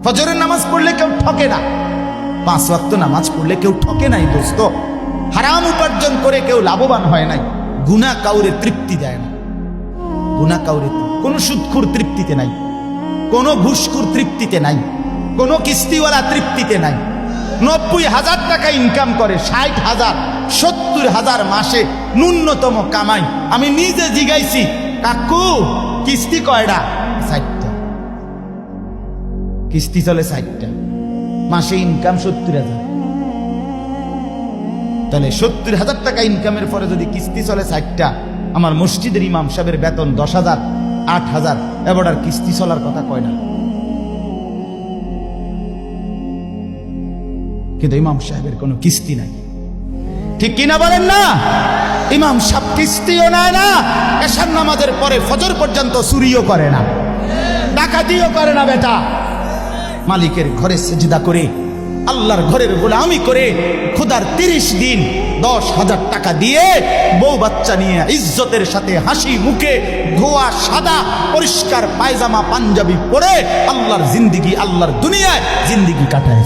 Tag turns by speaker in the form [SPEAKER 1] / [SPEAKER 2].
[SPEAKER 1] ফজরের নামাজ পড়লে কেউ ঠকে না, 5 ওয়াক্ত নামাজ পড়লে কেউ ঠকে নাই দোস্ত। হারাম উপার্জন করে কেউ লাভবান হয় নাই। গুনাহ কাউরে তৃপ্তি দেয় না, গুনাহ কাউরে, কোন সুদখোর তৃপ্তিতে নাই, কোন ঘুষখোর তৃপ্তিতে নাই, কোন কিস্তিওয়ালা তৃপ্তিতে নাই। 90,000 টাকা ইনকাম করে, 60,000 70,000 মাসে ন্যূনতম কামাই। আমি নিজে জিগাইছি, কাকু কিস্তি কয়টা? 60টা। কিস্তি চলে 60টা, মাসে ইনকাম 70,000। তাহলে 70,000 টাকা ইনকামের পরে যদি কিস্তি চলে 60টা, আমার মসজিদের ইমাম সাহেবের বেতন 10,000 8,000, এবার আর কিস্তি চলার কথা কয় না। কিন্তু ইমাম সাহেবের কোনো কিস্তি নাই, ঠিক কিনা বলেন না? ইমাম সাহেব কিস্তিও নেয় না, এশার নামাজের পরে ফজর পর্যন্ত চুরিও করে না, ডাকাতিও করে না। বেটা মালিকের ঘরে সেজদা করে, আল্লাহর ঘরের গোলামি করে, খোদার 30 দিন 10,000 টাকা দিয়ে বউ বাচ্চা নিয়ে ইজ্জতের সাথে হাসি মুখে ধোয়া সাদা পরিষ্কার পায়জামা পাঞ্জাবি পরে আল্লাহর জিন্দিগি, আল্লাহর দুনিয়ায় জিন্দিগি কাটায়।